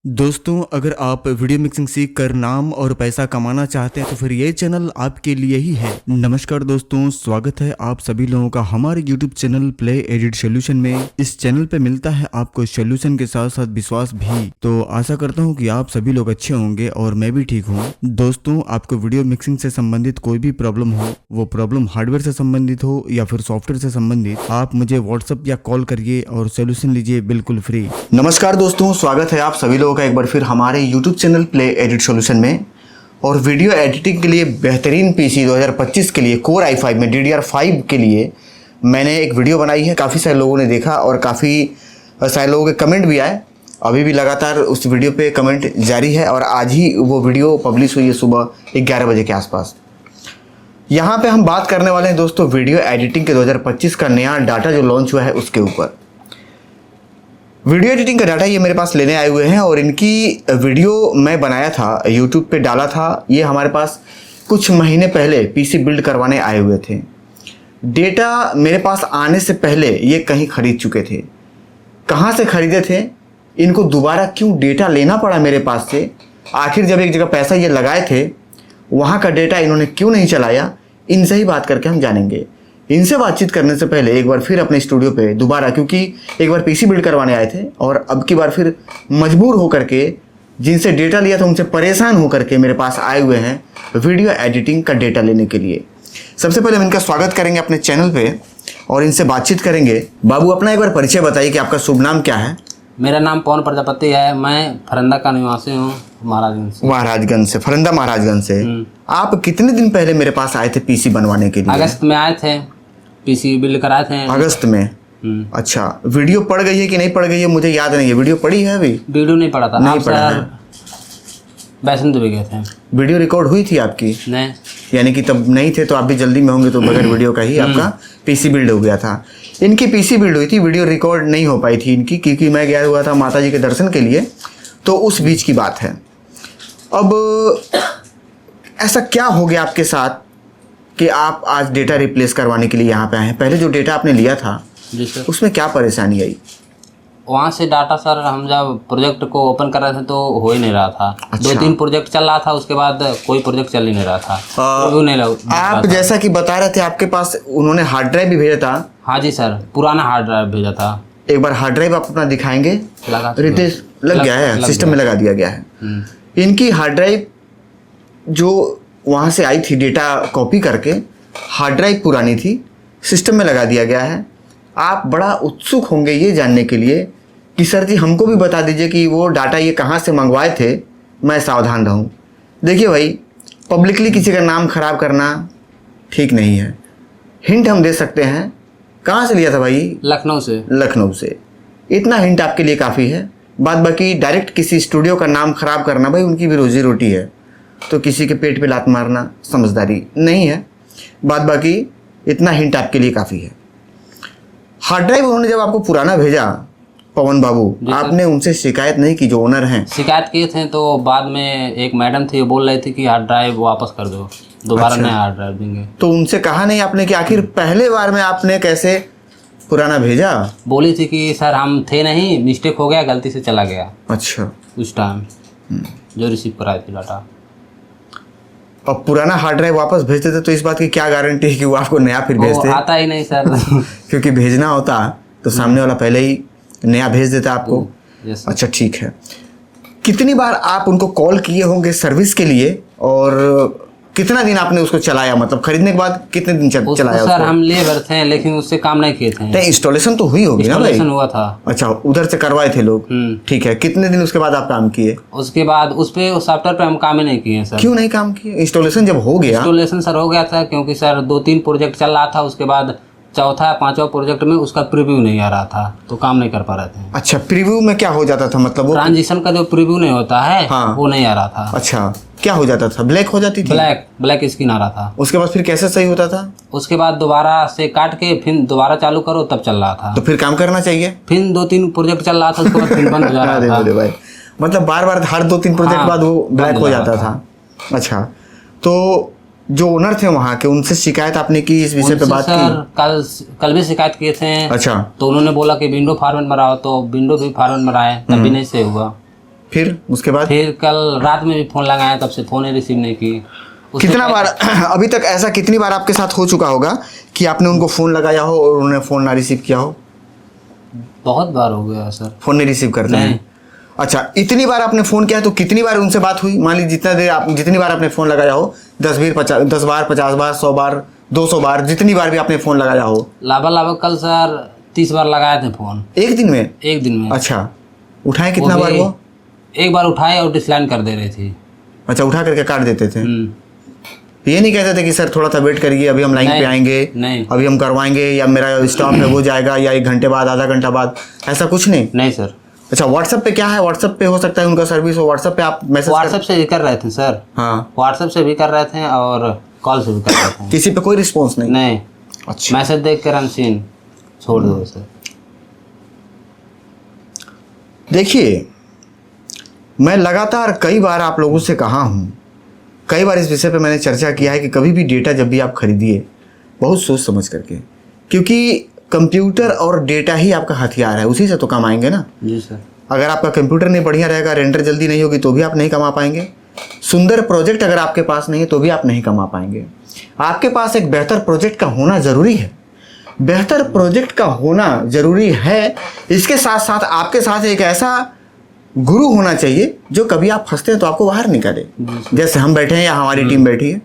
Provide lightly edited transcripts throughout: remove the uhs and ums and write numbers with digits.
दोस्तों, अगर आप वीडियो मिक्सिंग सीख कर नाम और पैसा कमाना चाहते हैं तो फिर ये चैनल आपके लिए ही है। नमस्कार दोस्तों, स्वागत है आप सभी लोगों का हमारे YouTube channel play edit solution में। इस चैनल पे मिलता है आपको सोल्यूशन के साथ साथ विश्वास भी। तो आशा करता हूँ कि आप सभी लोग अच्छे होंगे और मैं भी ठीक हूँ। दोस्तों, आपको वीडियो मिक्सिंग से संबंधित कोई भी प्रॉब्लम हो, वो प्रॉब्लम हार्डवेयर से संबंधित हो या फिर सॉफ्टवेयर से संबंधित, आप मुझे व्हाट्सएप या कॉल करिए और सोल्यूशन लीजिए बिल्कुल फ्री। नमस्कार दोस्तों, स्वागत है आप सभी लोगों का एक बार फिर हमारे YouTube channel play edit solution में। और वीडियो एडिटिंग के लिए बेहतरीन पीसी 2025 के लिए कोर i5 में DDR5 के लिए मैंने एक वीडियो बनाई है। काफ़ी सारे लोगों ने देखा और काफ़ी सारे लोगों के कमेंट भी आए। अभी भी लगातार उस वीडियो पे कमेंट जारी है और आज ही वो वीडियो पब्लिश हुई है सुबह 11 बजे के आसपास। यहाँ पे हम बात करने वाले हैं दोस्तों वीडियो एडिटिंग के 2025 का नया डाटा जो लॉन्च हुआ है उसके ऊपर। वीडियो एडिटिंग का डाटा ये मेरे पास लेने आए हुए हैं और इनकी वीडियो मैं बनाया था, यूट्यूब पे डाला था। ये हमारे पास कुछ महीने पहले पीसी बिल्ड करवाने आए हुए थे। डेटा मेरे पास आने से पहले ये कहीं खरीद चुके थे। कहाँ से खरीदे थे, इनको दोबारा क्यों डेटा लेना पड़ा मेरे पास से, आखिर जब एक जगह पैसा ये लगाए थे वहाँ का डेटा इन्होंने क्यों नहीं चलाया, इनसे ही बात करके हम जानेंगे। इनसे बातचीत करने से पहले एक बार फिर अपने स्टूडियो पे दोबारा, क्योंकि एक बार पीसी बिल्ड करवाने आए थे और अब की बार फिर मजबूर होकर के जिनसे डेटा लिया था उनसे परेशान होकर के मेरे पास आए हुए हैं वीडियो एडिटिंग का डेटा लेने के लिए। सबसे पहले हम इनका स्वागत करेंगे अपने चैनल पे और इनसे बातचीत करेंगे। बाबू, अपना एक बार परिचय बताइए कि आपका शुभ नाम क्या है? मेरा नाम पवन प्रजापति है। मैं फरंदा का निवासी हूँ, महाराजगंज से। फरंदा महाराजगंज से। आप कितने दिन पहले मेरे पास आए थे पीसी बनवाने के लिए? अगस्त में आए थे, पीसी बिल्ड कराए थे अगस्त में। अच्छा, वीडियो पड़ गई है कि नहीं पड़ गई है मुझे याद नहीं है। वीडियो पड़ी है? अभी वीडियो नहीं पड़ा था। नहीं पड़ा है। वैष्णो देवी गए थे। वीडियो रिकॉर्ड हुई थी आपकी? नहीं, यानी कि तब नहीं थे तो आप भी जल्दी में होंगे तो बगैर वीडियो का ही आपका पीसी बिल्ड हो गया था। इनकी पीसी बिल्ड हुई थी, वीडियो रिकॉर्ड नहीं हो पाई थी इनकी, क्योंकि मैं गया हुआ था माता जी के दर्शन के लिए, तो उस बीच की बात है। अब ऐसा क्या हो गया आपके साथ कि आप आज डेटा रिप्लेस करवाने के लिए यहाँ पे आए हैं? पहले जो डेटा आपने लिया था जी सर, उसमें क्या परेशानी आई? वहाँ से डाटा सर, हम जब प्रोजेक्ट को ओपन कर रहे थे तो हो ही नहीं रहा था। अच्छा। 2-3 प्रोजेक्ट चल रहा था, उसके बाद कोई प्रोजेक्ट चल ही नहीं रहा था। आप जैसा कि बता रहे थे आपके पास उन्होंने हार्ड ड्राइव भी भेजा था। हाँ जी सर, पुराना हार्ड ड्राइव भेजा था। एक बार हार्ड ड्राइव आप अपना दिखाएंगे? रितेश, लग गया है, सिस्टम में लगा दिया गया है। इनकी हार्ड ड्राइव जो वहाँ से आई थी डेटा कॉपी करके, हार्ड ड्राइव पुरानी थी, सिस्टम में लगा दिया गया है। आप बड़ा उत्सुक होंगे ये जानने के लिए कि सर जी हमको भी बता दीजिए कि वो डाटा ये कहाँ से मंगवाए थे, मैं सावधान रहूं। देखिए भाई, पब्लिकली किसी का नाम खराब करना ठीक नहीं है। हिंट हम दे सकते हैं। कहाँ से लिया था भाई? लखनऊ से। लखनऊ से। इतना हिंट आपके लिए काफ़ी है। बाद बाकी डायरेक्ट किसी स्टूडियो का नाम खराब करना, भाई उनकी भी रोजी रोटी है, तो किसी के पेट पे लात मारना समझदारी नहीं है। बाद बाकी इतना हिंट आपके लिए काफ़ी है। हार्ड ड्राइव उन्होंने जब आपको पुराना भेजा पवन बाबू, आपने उनसे शिकायत नहीं की जो ओनर हैं? शिकायत किए थे तो बाद में एक मैडम थी, वो बोल रही थी कि हार्ड ड्राइव वापस कर दो, दोबारा नया हार्ड ड्राइव देंगे। तो उनसे कहा नहीं आपने कि आखिर पहले बार में आपने कैसे पुराना भेजा? बोली थी कि सर हम थे नहीं, मिस्टेक हो गया, गलती से चला गया। अच्छा, उस टाइम जो रिसीव कराई थी डाटा। अब पुराना हार्ड ड्राइव वापस भेजते थे तो इस बात की क्या गारंटी है कि वो आपको नया फिर भेजते? आता ही नहीं सर। क्योंकि भेजना होता तो सामने वाला पहले ही नया भेज देता आपको। अच्छा ठीक है। कितनी बार आप उनको कॉल किए होंगे सर्विस के लिए और कितना दिन आपने उसको चलाया, मतलब खरीदने के बाद कितने दिन चलाया? सर हम लेबर थे लेकिन उससे काम नहीं किए थे। नहीं, इंस्टॉलेशन तो हुई होगी ना भाई? इंस्टॉलेशन हुआ था। अच्छा, उधर से करवाए थे लोग। ठीक है। कितने दिन उसके बाद आप काम किए? उसके बाद उस पे सॉफ्टवेयर पे हम काम ही नहीं किए सर। क्यों नहीं काम किए? इंस्टॉलेशन जब हो गया? इंस्टॉलेशन सर हो गया था क्योंकि सर 2-3 प्रोजेक्ट चल रहा था, उसके बाद चौथा 5वां प्रोजेक्ट में उसका प्रीव्यू नहीं आ रहा था तो काम नहीं कर पा रहे थे। अच्छा, प्रीव्यू में क्या हो जाता था? मतलब वो ट्रांजिशन का जो प्रीव्यू नहीं होता है, हाँ, वो नहीं आ रहा था। अच्छा, क्या हो जाता था? ब्लैक हो जाती थी? ब्लैक स्क्रीन आ रहा था। उसके बाद फिर कैसे सही होता था? उसके बाद दोबारा से काट के फिर दोबारा चालू करो तब चल रहा था। तो फिर काम करना चाहिए। फिर 2-3 प्रोजेक्ट चल रहा था, उसके बाद फिर बंद हो जा रहा था। भाई, मतलब बार बार हर 2-3 प्रोजेक्ट बाद वो ब्लैक हो जाता था। अच्छा, तो जो ओनर थे वहाँ के, उनसे शिकायत आपने की इस विषय पे बात की? कल भी शिकायत किए थे। अच्छा, तो उन्होंने बोला कि विंडो फॉर्मेट मराओ, तो विंडो भी फॉर्मेट मराए, तब भी नहीं से हुआ। फिर उसके बाद फिर कल रात में भी फ़ोन लगाया, तब से फ़ोन ही रिसीव नहीं की। उसके कितना बार अभी तक ऐसा कितनी बार आपके साथ हो चुका होगा कि आपने उनको फ़ोन लगाया हो और उन्होंने फ़ोन ना रिसीव किया हो? बहुत बार हो गया सर। फ़ोन नहीं रिसीव करते नहीं। हैं? अच्छा, इतनी बार आपने फ़ोन किया तो कितनी बार उनसे बात हुई? मान लीजिए जितना देर आप जितनी बार आपने फ़ोन लगाया हो, 10 बार 50 बार 100 बार 200 बार, जितनी बार भी आपने फ़ोन लगाया हो। लगभग कल सर 30 बार लगाए थे फ़ोन एक दिन में? एक दिन में। अच्छा, उठाए कितना बार वो? एक बार उठाए और डिसलाइन कर दे रही थी। अच्छा, उठा करके काट देते थे। ये नहीं कहते थे कि सर थोड़ा सा वेट करिए, अभी हम लाइन पे आएंगे, नहीं। अभी हम करवाएंगे, या मेरा स्टॉप है वो जाएगा, या 1 घंटे बाद, आधा घंटा बाद, ऐसा कुछ नहीं? नहीं सर। अच्छा, व्हाट्सएप पे क्या है? व्हाट्सएप पे हो सकता है उनका सर्विस हो, व्हाट्सएप पे आप मैसेज व्हाट्सएप से भी कर रहे थे सर। हाँ, व्हाट्सएप से भी कर रहे थे और कॉल से भी कर रहे थे। किसी पे कोई रिस्पॉन्स नहीं? नहीं। अच्छा, मैसेज देख कर अनसीन छोड़ दो सर। देखिए, मैं लगातार कई बार आप लोगों से कहा हूँ, कई बार इस विषय पे मैंने चर्चा किया है कि कभी भी डेटा जब भी आप खरीदिए बहुत सोच समझ करके, क्योंकि कंप्यूटर और डेटा ही आपका हथियार है, उसी से तो कमाएंगे ना। जी सर। अगर आपका कंप्यूटर नहीं बढ़िया रहेगा, रेंडर जल्दी नहीं होगी तो भी आप नहीं कमा पाएंगे। सुंदर प्रोजेक्ट अगर आपके पास नहीं है तो भी आप नहीं कमा पाएंगे। आपके पास एक बेहतर प्रोजेक्ट का होना ज़रूरी है। बेहतर प्रोजेक्ट का होना ज़रूरी है, इसके साथ साथ आपके साथ एक ऐसा गुरु होना चाहिए जो कभी आप फंसते हैं तो आपको बाहर निकाले। जैसे हम बैठे हैं या हमारी टीम बैठी है।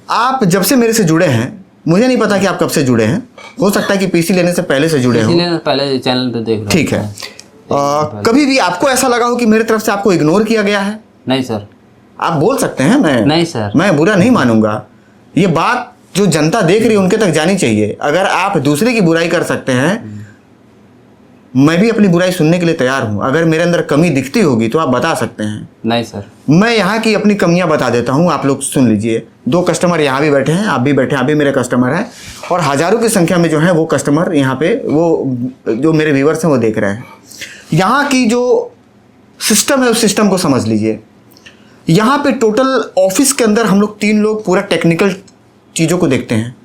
आप जब से मेरे से जुड़े हैं, मुझे नहीं पता कि आप कब से जुड़े हैं, हो सकता है कि पीसी लेने से पहले से जुड़े हो। इसीलिए पहले चैनल पे देख रहा ठीक है। कभी भी आपको ऐसा लगा हो कि मेरी तरफ से आपको इग्नोर किया गया है? नहीं सर। आप बोल सकते हैं, नहीं सर। मैं बुरा नहीं मानूंगा। ये बात जो जनता देख रही है उनके तक जानी चाहिए। अगर आप दूसरे की बुराई कर सकते हैं, मैं भी अपनी बुराई सुनने के लिए तैयार हूं। अगर मेरे अंदर कमी दिखती होगी तो आप बता सकते हैं। नहीं सर। मैं यहाँ की अपनी कमियां बता देता हूँ, आप लोग सुन लीजिए। 2 कस्टमर यहाँ भी बैठे हैं, आप भी बैठे हैं, आप भी मेरे कस्टमर हैं, और हज़ारों की संख्या में जो है वो कस्टमर यहाँ पे, वो जो मेरे व्यूवर्स हैं वो देख रहे हैं। यहाँ की जो सिस्टम है उस सिस्टम को समझ लीजिए। यहाँ पे टोटल ऑफिस के अंदर हम लोग 3 लोग पूरा टेक्निकल चीज़ों को देखते हैं।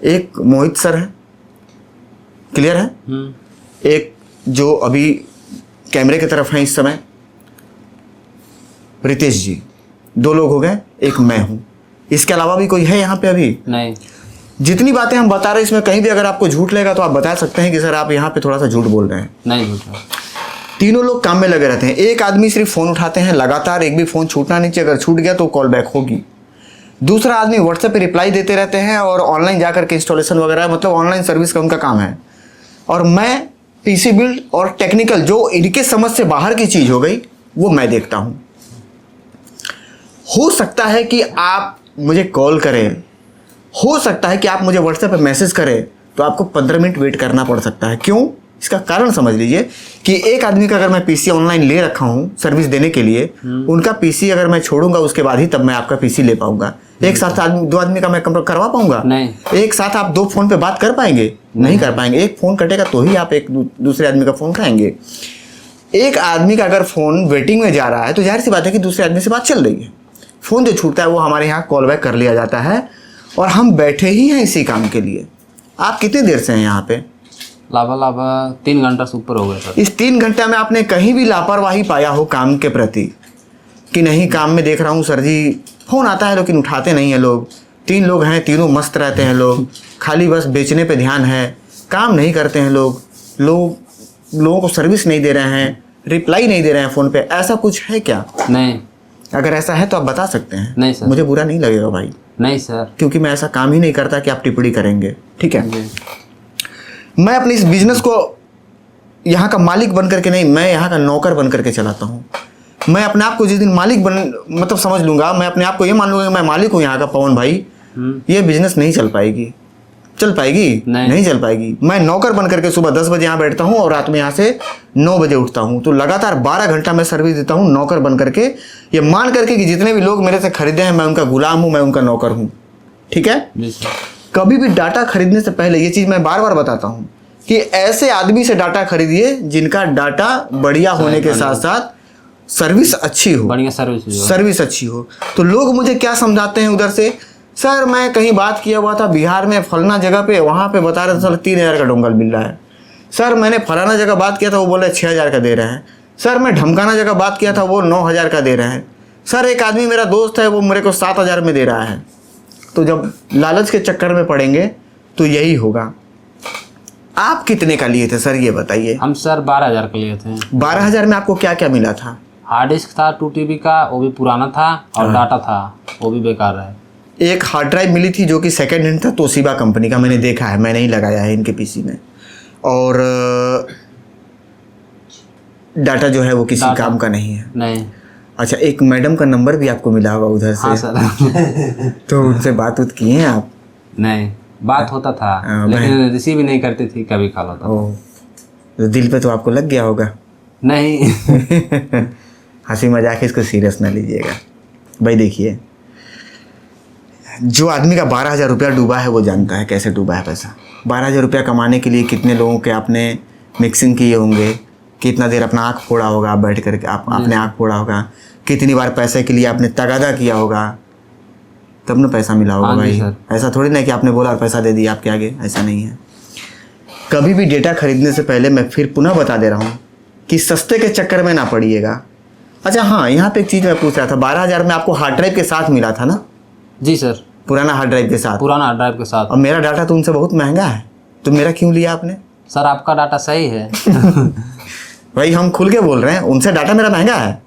एक मोहित सर है, क्लियर है? एक जो अभी कैमरे की तरफ हैं इस समय, रितेश जी, 2 लोग हो गए, एक मैं हूं। इसके अलावा भी कोई है यहाँ पे अभी? नहीं। जितनी बातें हम बता रहे हैं इसमें कहीं भी अगर आपको झूठ लगेगा तो आप बता सकते हैं कि सर आप यहाँ पे थोड़ा सा झूठ बोल रहे हैं। नहीं झूठ। तीनों लोग काम में लगे रहते हैं। एक आदमी सिर्फ फ़ोन उठाते हैं लगातार, एक भी फ़ोन छूटना नहीं चाहिए, अगर छूट गया तो कॉल बैक होगी। दूसरा आदमी व्हाट्सएप पे रिप्लाई देते रहते हैं और ऑनलाइन जाकर के इंस्टॉलेशन वगैरह, मतलब ऑनलाइन सर्विस का उनका काम है। और मैं पीसी बिल्ड और टेक्निकल, जो इनके समझ से बाहर की चीज़ हो गई, वो मैं देखता हूँ। हो सकता है कि आप मुझे कॉल करें, हो सकता है कि आप मुझे व्हाट्सएप पे मैसेज करें, तो आपको 15 मिनट वेट करना पड़ सकता है। क्यों? इसका कारण समझ लीजिए कि एक आदमी का अगर मैं पीसी ऑनलाइन ले रखा हूँ सर्विस देने के लिए, उनका पीसी अगर मैं छोड़ूंगा उसके बाद ही तब मैं आपका पीसी ले पाऊंगा। एक साथ 2 आदमी का मैं करवा पाऊंगा? नहीं। एक साथ आप 2 फोन पे बात कर पाएंगे? नहीं कर पाएंगे। एक फोन कटेगा तो ही आप एक दूसरे आदमी का फोन उठाएंगे। एक आदमी का अगर फोन वेटिंग में जा रहा है तो जाहिर सी बात है कि दूसरे आदमी से बात चल रही है। फोन जो छूटता है वो हमारे यहाँ कॉल बैक कर लिया जाता है, और हम बैठे ही हैं इसी काम के लिए। आप कितनी देर से हैं यहाँ पे? लगभग 3 घंटा से ऊपर हो गया सर। इस 3 घंटे में आपने कहीं भी लापरवाही पाया हो काम के प्रति कि नहीं काम में देख रहा हूँ सर जी, फ़ोन आता है लेकिन उठाते नहीं है लोग, 3 लोग हैं, तीनों मस्त रहते हैं लोग, खाली बस बेचने पे ध्यान है, काम नहीं करते हैं लोगों को सर्विस नहीं दे रहे हैं, रिप्लाई नहीं दे रहे हैं फ़ोन पे, ऐसा कुछ है क्या? नहीं। अगर ऐसा है तो आप बता सकते हैं। नहीं सर। मुझे बुरा नहीं लगेगा भाई। नहीं सर। क्योंकि मैं ऐसा काम ही नहीं करता कि आप टिप्पणी करेंगे, ठीक है? जी। मैं अपने इस बिजनेस को यहाँ का मालिक बन करके नहीं, मैं यहाँ का नौकर बन करके चलाता हूँ। मैं अपने आप को जिस दिन मालिक मतलब समझ लूँगा, मैं अपने आप को ये मान लूँगा कि मैं मालिक हूँ यहाँ का पवन भाई, ये बिजनेस नहीं चल पाएगी। चल पाएगी? नहीं चल पाएगी। मैं नौकर बन करके सुबह 10 बजे यहाँ बैठता हूँ और रात में यहाँ से 9 बजे उठता हूँ, तो लगातार 12 घंटा मैं सर्विस देता हूँ नौकर बन करके, ये मान करके कि जितने भी लोग मेरे से खरीदे हैं मैं उनका गुलाम हूँ, मैं उनका नौकर हूँ, ठीक है? कभी भी डाटा खरीदने से पहले ये चीज़ मैं बार बार बताता हूँ कि ऐसे आदमी से डाटा खरीदिए जिनका डाटा बढ़िया होने के साथ साथ सर्विस अच्छी हो, बढ़िया सर्विस अच्छी हो। तो लोग मुझे क्या समझाते हैं उधर से, सर मैं कहीं बात किया हुआ था बिहार में फलना जगह पे, वहाँ पे बता रहे थे 3000 का डोंगल मिल रहा है। सर मैंने फलाना जगह बात किया था, वो बोल रहे 6000 का दे रहे हैं। सर मैं ढमकाना जगह बात किया था वो 9,000 का दे रहे हैं। सर एक आदमी मेरा दोस्त है वो मेरे को 7,000 में दे रहा है। तो जब लालच के चक्कर में पड़ेंगे तो यही होगा। आप कितने का लिए थे सर ये बताइए? हम सर 12,000 के लिए थे। 12,000 में आपको क्या क्या मिला था? हार्ड डिस्क था 2 TB का, वो भी पुराना था, और डाटा था वो भी बेकार है। एक हार्ड ड्राइव मिली थी जो कि सेकेंड हैंड था, तोशिबा कंपनी का, मैंने देखा है, मैं नहीं लगाया है इनके पीसी में। और डाटा जो है वो किसी काम का नहीं है। नहीं। अच्छा, एक मैडम का नंबर भी आपको मिला होगा उधर से? हाँ सर। तो उनसे बात किए हैं आप? नहीं, बात होता था लेकिन रिसीव ही नहीं करती थी, कभी कॉल होता था। तो दिल पे तो आपको लग गया होगा? नहीं। हंसी मजाक इसको सीरियस ना लीजिएगा भाई। देखिए, जो आदमी का 12,000 रुपया डूबा है वो जानता है कैसे डूबा है पैसा। 12,000 रुपया कमाने के लिए कितने लोगों के आपने मिक्सिंग किए होंगे, कितना देर अपना आँख फोड़ा होगा, आप बैठ करके आपने आँख फोड़ा होगा, कितनी बार पैसे के लिए आपने तगादा किया होगा, तब ना पैसा मिला होगा भाई। ऐसा थोड़ी ना कि आपने बोला और पैसा दे दिया आपके आगे, ऐसा नहीं है। कभी भी डेटा खरीदने से पहले मैं फिर पुनः बता दे रहा हूँ कि सस्ते के चक्कर में ना पड़िएगा। अच्छा हाँ, यहाँ पे एक चीज़ मैं पूछ रहा था, 12,000 में आपको हार्ड ड्राइव के साथ मिला था ना? जी सर। पुराना हार्ड ड्राइव के साथ? पुराना हार्ड ड्राइव के साथ। और मेरा डाटा तो उनसे बहुत महंगा है, तो मेरा क्यों लिया आपने? सर आपका डाटा सही है। भाई हम खुल के बोल रहे हैं, उनसे डाटा मेरा महंगा है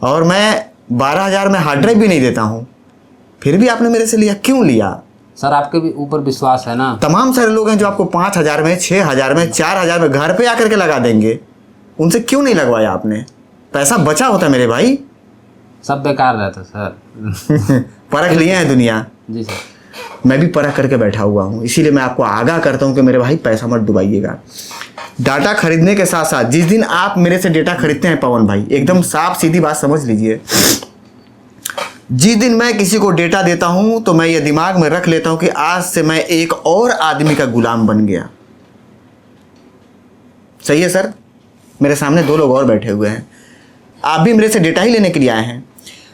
और मैं 12,000 में हार्ड ड्राइव भी नहीं देता हूँ, फिर भी आपने मेरे से लिया, क्यों लिया? सर आपके भी ऊपर विश्वास है ना। तमाम सारे लोग हैं जो आपको 5,000 में, 6,000 में, 4,000 में घर पे आकर के लगा देंगे, उनसे क्यों नहीं लगवाया आपने? पैसा बचा होता मेरे भाई। सब बेकार रहता सर। परख लिए हैं दुनिया। जी सर। मैं भी परख करके बैठा हुआ हूँ, इसीलिए मैं आपको आगाह करता हूँ कि मेरे भाई पैसा मत डुबाइएगा। डाटा खरीदने के साथ साथ जिस दिन आप मेरे से डेटा खरीदते हैं पवन भाई, एकदम साफ सीधी बात समझ लीजिए, जिस दिन मैं किसी को डेटा देता हूं तो मैं ये दिमाग में रख लेता हूं कि आज से मैं एक और आदमी का गुलाम बन गया। सही है सर? मेरे सामने 2 लोग और बैठे हुए हैं, आप भी मेरे से डेटा ही लेने के लिए आए हैं।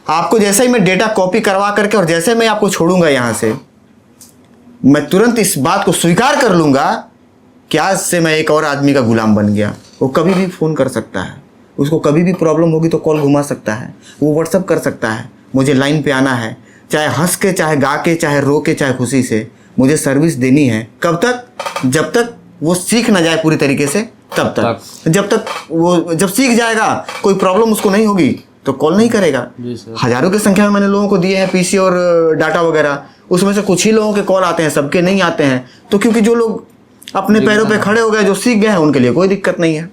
आपको जैसे ही मैं डेटा कॉपी करवा करके और जैसे मैं आपको छोड़ूंगा यहां से, मैं तुरंत इस बात को स्वीकार कर लूंगा कि आज से मैं एक और आदमी का गुलाम बन गया। वो कभी भी फ़ोन कर सकता है, उसको कभी भी प्रॉब्लम होगी तो कॉल घुमा सकता है, वो व्हाट्सअप कर सकता है, मुझे लाइन पे आना है, चाहे हंस के, चाहे गा के, चाहे रो के, चाहे खुशी से, मुझे सर्विस देनी है। कब तक? जब तक वो सीख ना जाए पूरी तरीके से, तब तक। जब तक वो जब सीख जाएगा, कोई प्रॉब्लम उसको नहीं होगी तो कॉल नहीं करेगा। हज़ारों की संख्या में मैंने लोगों को दिए हैं पीसी और डाटा वगैरह, उसमें से कुछ ही लोगों के कॉल आते हैं, सबके नहीं आते हैं। तो क्योंकि जो लोग अपने पैरों पे खड़े हो गए, जो सीख गए हैं, उनके लिए कोई दिक्कत नहीं है।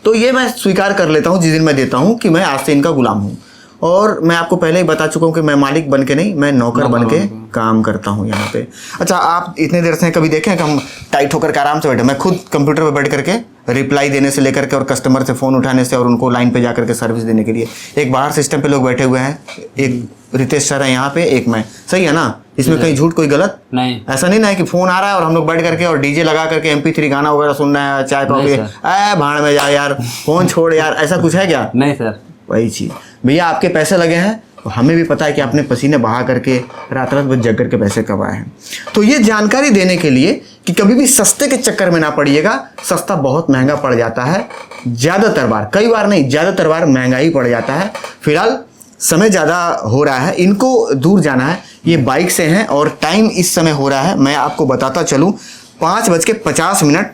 तो ये मैं स्वीकार कर लेता हूँ जिस दिन मैं देता हूँ कि मैं आज से इनका गुलाम हूँ। और मैं आपको पहले ही बता चुका हूँ कि मैं मालिक बन के नहीं, मैं नौकर बन के काम करता हूँ यहाँ पे। अच्छा, आप इतने देर से कभी देखें कि हम टाइट होकर के आराम से बैठे? मैं खुद कंप्यूटर पे बैठ करके रिप्लाई देने से लेकर के और कस्टमर से फ़ोन उठाने से और उनको लाइन पे जा करके सर्विस देने के लिए, एक बाहर सिस्टम पे लोग बैठे हुए हैं, एक रितेश सर है यहाँ पे, एक मैं। सही है ना? इसमें कहीं झूठ, कोई गलत नहीं। ऐसा नहीं ना है कि फ़ोन आ रहा है और हम लोग बैठ करके और डीजे लगा करके MP3 गाना वगैरह सुनना है, चाय कॉफी, भाड़ में जा यार, फ़ोन छोड़ यार, ऐसा कुछ है क्या? नहीं सर। वही चीज़ भैया, आपके पैसे लगे हैं, हमें भी पता है कि आपने पसीने बहा करके रात बज जग करके पैसे कमाए हैं। तो ये जानकारी देने के लिए कि कभी भी सस्ते के चक्कर में ना पड़िएगा। सस्ता बहुत महंगा पड़ जाता है, ज़्यादातर बार, कई बार नहीं, ज़्यादातर बार महंगा ही पड़ जाता है। फिलहाल समय ज़्यादा हो रहा है, इनको दूर जाना है, ये बाइक से हैं और टाइम इस समय हो रहा है, मैं आपको बताता चलूँ, 5:50।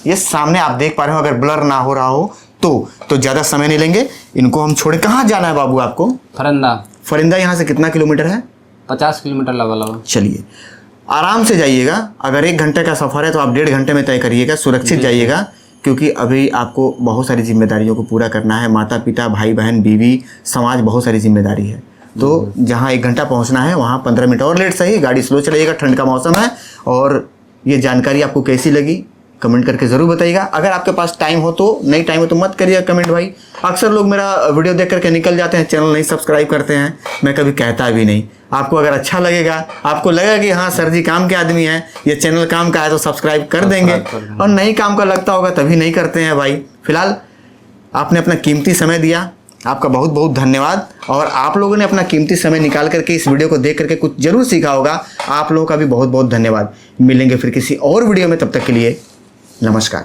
ये सामने आप देख पा रहे हो, अगर ब्लर ना हो रहा हो तो ज़्यादा समय नहीं लेंगे, इनको हम छोड़े। कहाँ जाना है बाबू आपको? फरिंदा। फरिंदा यहाँ से कितना किलोमीटर है? 50 किलोमीटर लगभग। चलिए, आराम से जाइएगा। अगर 1 घंटे का सफ़र है तो आप 1.5 घंटे में तय करिएगा, सुरक्षित जाइएगा, क्योंकि अभी आपको बहुत सारी जिम्मेदारियों को पूरा करना है। माता पिता, भाई बहन, बीवी, समाज, बहुत सारी जिम्मेदारी है। तो जहाँ 1 घंटा पहुँचना है वहाँ 15 मिनट और लेट सही, गाड़ी स्लो चलाइएगा, ठंड का मौसम है। और ये जानकारी आपको कैसी लगी कमेंट करके ज़रूर बताइएगा। अगर आपके पास टाइम हो तो, नहीं टाइम हो तो मत करिएगा कमेंट भाई। अक्सर लोग मेरा वीडियो देख करके निकल जाते हैं, चैनल नहीं सब्सक्राइब करते हैं, मैं कभी कहता भी नहीं। आपको अगर अच्छा लगेगा, आपको लगेगा कि हाँ सर जी काम के आदमी हैं, ये चैनल काम का है, तो सब्सक्राइब कर देंगे, और नहीं काम का लगता होगा तभी नहीं करते हैं भाई। फिलहाल आपने अपना कीमती समय दिया, आपका बहुत बहुत धन्यवाद। और आप लोगों ने अपना कीमती समय निकाल करके इस वीडियो को देख करके कुछ जरूर सीखा होगा, आप लोगों का भी बहुत बहुत धन्यवाद। मिलेंगे फिर किसी और वीडियो में, तब तक के लिए नमस्कार।